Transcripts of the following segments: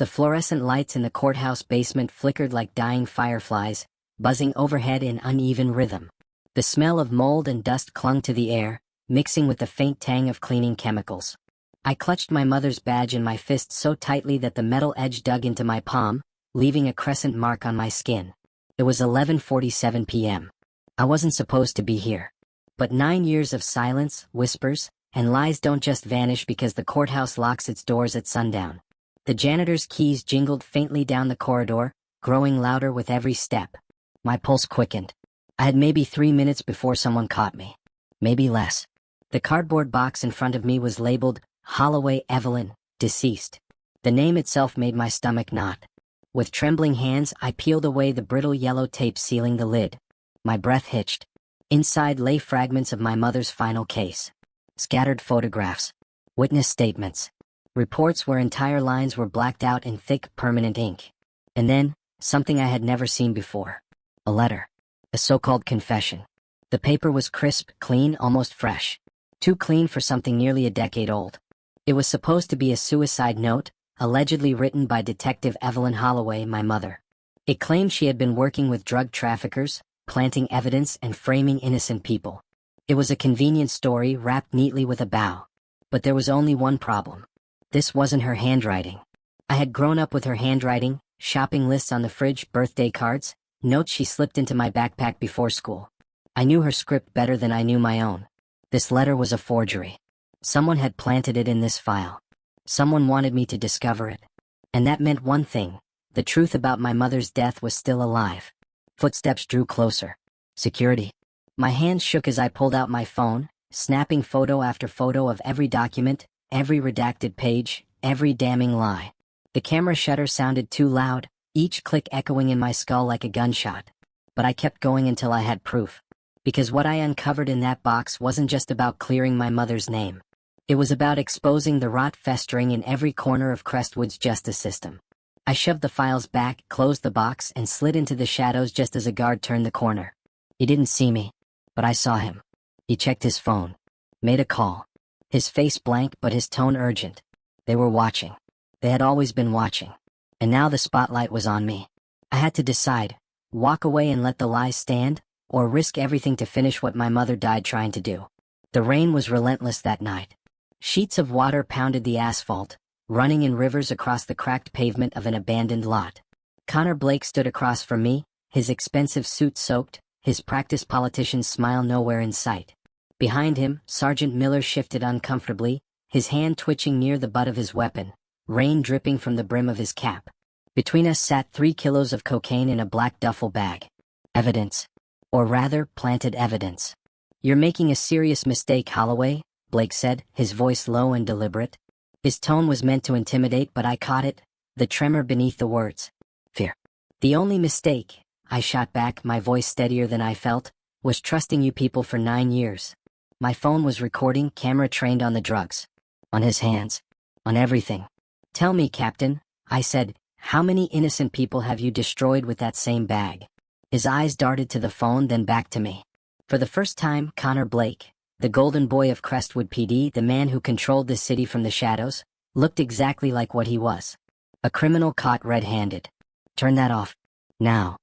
The fluorescent lights in the courthouse basement flickered like dying fireflies, buzzing overhead in uneven rhythm. The smell of mold and dust clung to the air, mixing with the faint tang of cleaning chemicals. I clutched my mother's badge in my fist so tightly that the metal edge dug into my palm, leaving a crescent mark on my skin. It was 11:47 p.m. I wasn't supposed to be here. But 9 years of silence, whispers, and lies don't just vanish because the courthouse locks its doors at sundown. The janitor's keys jingled faintly down the corridor, growing louder with every step. My pulse quickened. I had maybe 3 minutes before someone caught me. Maybe less. The cardboard box in front of me was labeled, Holloway Evelyn, deceased. The name itself made my stomach knot. With trembling hands, I peeled away the brittle yellow tape sealing the lid. My breath hitched. Inside lay fragments of my mother's final case. Scattered photographs. Witness statements. Reports where entire lines were blacked out in thick, permanent ink. And then, something I had never seen before. A letter. A so-called confession. The paper was crisp, clean, almost fresh. Too clean for something nearly a decade old. It was supposed to be a suicide note, allegedly written by Detective Evelyn Holloway, my mother. It claimed she had been working with drug traffickers, planting evidence and framing innocent people. It was a convenient story wrapped neatly with a bow. But there was only one problem. This wasn't her handwriting. I had grown up with her handwriting, shopping lists on the fridge, birthday cards, notes she slipped into my backpack before school. I knew her script better than I knew my own. This letter was a forgery. Someone had planted it in this file. Someone wanted me to discover it. And that meant one thing. The truth about my mother's death was still alive. Footsteps drew closer. Security. My hands shook as I pulled out my phone, snapping photo after photo of every document, every redacted page, every damning lie. The camera shutter sounded too loud, each click echoing in my skull like a gunshot. But I kept going until I had proof. Because what I uncovered in that box wasn't just about clearing my mother's name. It was about exposing the rot festering in every corner of Crestwood's justice system. I shoved the files back, closed the box, and slid into the shadows just as a guard turned the corner. He didn't see me, but I saw him. He checked his phone. Made a call. His face blank but his tone urgent. They were watching. They had always been watching. And now the spotlight was on me. I had to decide, walk away and let the lies stand, or risk everything to finish what my mother died trying to do. The rain was relentless that night. Sheets of water pounded the asphalt, running in rivers across the cracked pavement of an abandoned lot. Connor Blake stood across from me, his expensive suit soaked, his practiced politician's smile nowhere in sight. Behind him, Sergeant Miller shifted uncomfortably, his hand twitching near the butt of his weapon, rain dripping from the brim of his cap. Between us sat 3 kilos of cocaine in a black duffel bag. Evidence. Or rather, planted evidence. "You're making a serious mistake, Holloway," Blake said, his voice low and deliberate. His tone was meant to intimidate, but I caught it, the tremor beneath the words. Fear. "The only mistake," I shot back, my voice steadier than I felt, "was trusting you people for 9 years. My phone was recording, camera trained on the drugs. On his hands. On everything. Tell me, Captain," I said, "how many innocent people have you destroyed with that same bag?" His eyes darted to the phone, then back to me. For the first time, Connor Blake, the golden boy of Crestwood PD, the man who controlled the city from the shadows, looked exactly like what he was. A criminal caught red-handed. "Turn that off. Now."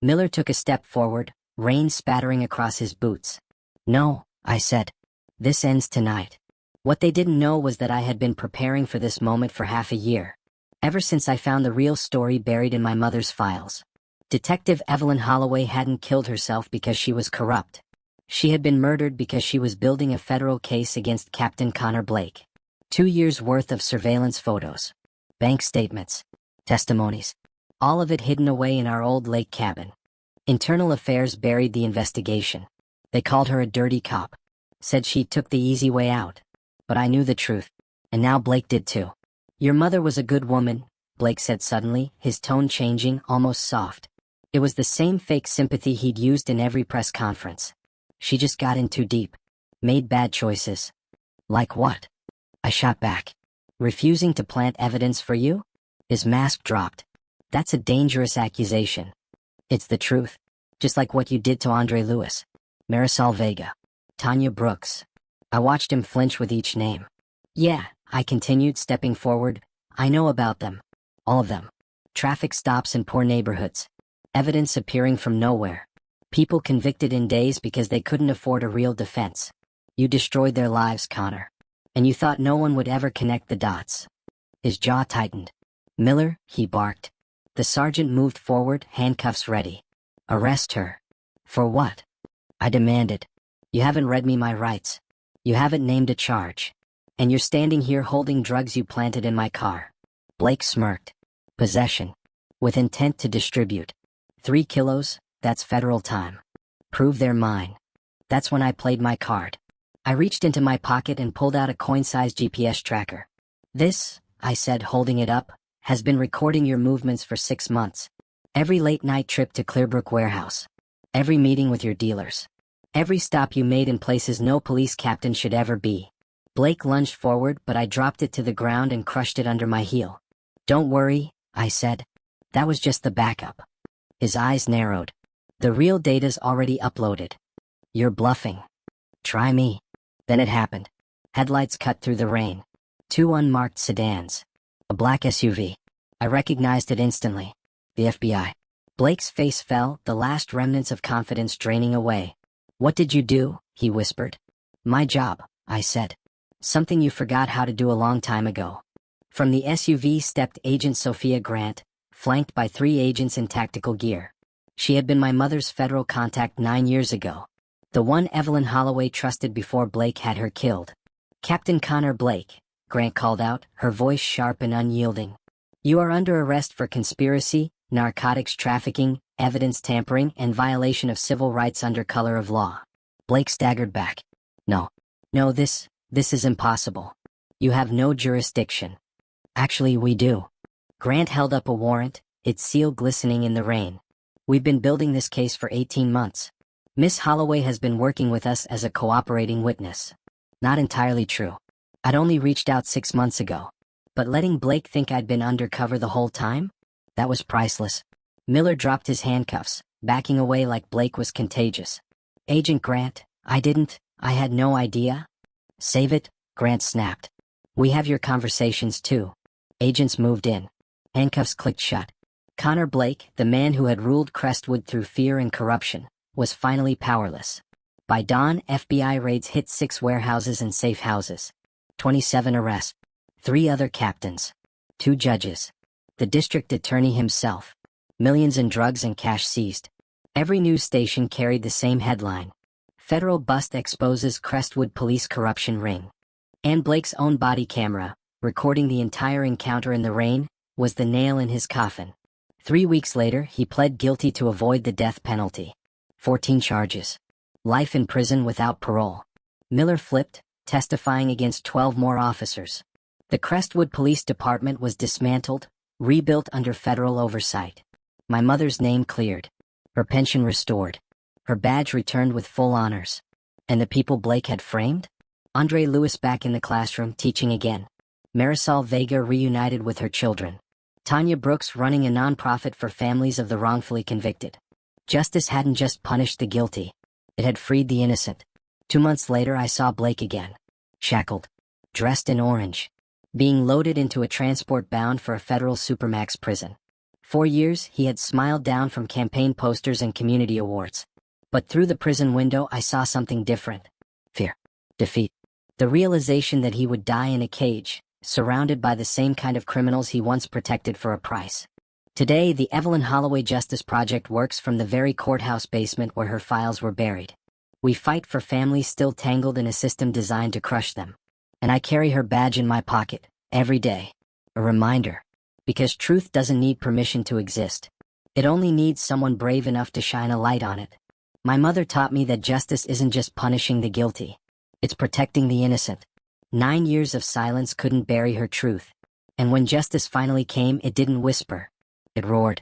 Miller took a step forward, rain spattering across his boots. "No," I said. "This ends tonight." What they didn't know was that I had been preparing for this moment for half a year. Ever since I found the real story buried in my mother's files. Detective Evelyn Holloway hadn't killed herself because she was corrupt. She had been murdered because she was building a federal case against Captain Connor Blake. 2 years' worth of surveillance photos. Bank statements. Testimonies. All of it hidden away in our old lake cabin. Internal Affairs buried the investigation. They called her a dirty cop. Said she took the easy way out. But I knew the truth. And now Blake did too. "Your mother was a good woman," Blake said suddenly, his tone changing, almost soft. It was the same fake sympathy he'd used in every press conference. "She just got in too deep. Made bad choices." "Like what?" I shot back. "Refusing to plant evidence for you?" His mask dropped. "That's a dangerous accusation." "It's the truth. Just like what you did to Andre Lewis, Marisol Vega, Tanya Brooks." I watched him flinch with each name. "Yeah," I continued, stepping forward, "I know about them. All of them. Traffic stops in poor neighborhoods. Evidence appearing from nowhere. People convicted in days because they couldn't afford a real defense. You destroyed their lives, Connor. And you thought no one would ever connect the dots. His jaw tightened. Miller, he barked. The sergeant moved forward, handcuffs ready. Arrest her. For what? I demanded. You haven't read me my rights. You haven't named a charge. And you're standing here holding drugs you planted in my car. Blake smirked. Possession. With intent to distribute. 3 kilos, that's federal time. Prove they're mine. That's when I played my card. I reached into my pocket and pulled out a coin-sized GPS tracker. This, I said, holding it up, has been recording your movements for 6 months. Every late-night trip to Clearbrook warehouse. Every meeting with your dealers. Every stop you made in places no police captain should ever be. Blake lunged forward, but I dropped it to the ground and crushed it under my heel. Don't worry, I said. That was just the backup. His eyes narrowed. The real data's already uploaded. You're bluffing. Try me. Then it happened. Headlights cut through the rain. 2 unmarked sedans. A black SUV. I recognized it instantly. The FBI. Blake's face fell, the last remnants of confidence draining away. What did you do? He whispered. My job, I said. Something you forgot how to do a long time ago. From the SUV stepped Agent Sophia Grant, flanked by 3 agents in tactical gear. She had been my mother's federal contact 9 years ago. The one Evelyn Holloway trusted before Blake had her killed. Captain Connor Blake, Grant called out, her voice sharp and unyielding. You are under arrest for conspiracy, narcotics trafficking, evidence tampering, and violation of civil rights under color of law. Blake staggered back. No, this is impossible. You have no jurisdiction. Actually, we do. Grant held up a warrant, its seal glistening in the rain. We've been building this case for 18 months. Miss Holloway has been working with us as a cooperating witness. Not entirely true. I'd only reached out 6 months ago. But letting Blake think I'd been undercover the whole time? That was priceless. Miller dropped his handcuffs, backing away like Blake was contagious. Agent Grant, I had no idea. Save it, Grant snapped. We have your conversations too. Agents moved in. Handcuffs clicked shut. Connor Blake, the man who had ruled Crestwood through fear and corruption, was finally powerless. By dawn, FBI raids hit 6 warehouses and safe houses. 27 arrests. 3 other captains. 2 judges. The district attorney himself. Millions in drugs and cash seized. Every news station carried the same headline. Federal bust exposes Crestwood police corruption ring. And Blake's own body camera, recording the entire encounter in the rain, was the nail in his coffin. 3 weeks later, he pled guilty to avoid the death penalty. 14 charges. Life in prison without parole. Miller flipped, testifying against 12 more officers. The Crestwood Police Department was dismantled, rebuilt under federal oversight. My mother's name cleared. Her pension restored. Her badge returned with full honors. And the people Blake had framed? Andre Lewis back in the classroom teaching again. Marisol Vega reunited with her children. Tanya Brooks running a nonprofit for families of the wrongfully convicted. Justice hadn't just punished the guilty. It had freed the innocent. 2 months later I saw Blake again. Shackled. Dressed in orange. Being loaded into a transport bound for a federal supermax prison. 4 years he had smiled down from campaign posters and community awards. But through the prison window I saw something different. Fear. Defeat. The realization that he would die in a cage, surrounded by the same kind of criminals he once protected for a price. Today, the Evelyn Holloway Justice Project works from the very courthouse basement where her files were buried. We fight for families still tangled in a system designed to crush them. And I carry her badge in my pocket, every day. A reminder. Because truth doesn't need permission to exist. It only needs someone brave enough to shine a light on it. My mother taught me that justice isn't just punishing the guilty. It's protecting the innocent. 9 years of silence couldn't bury her truth. And when justice finally came, it didn't whisper. It roared.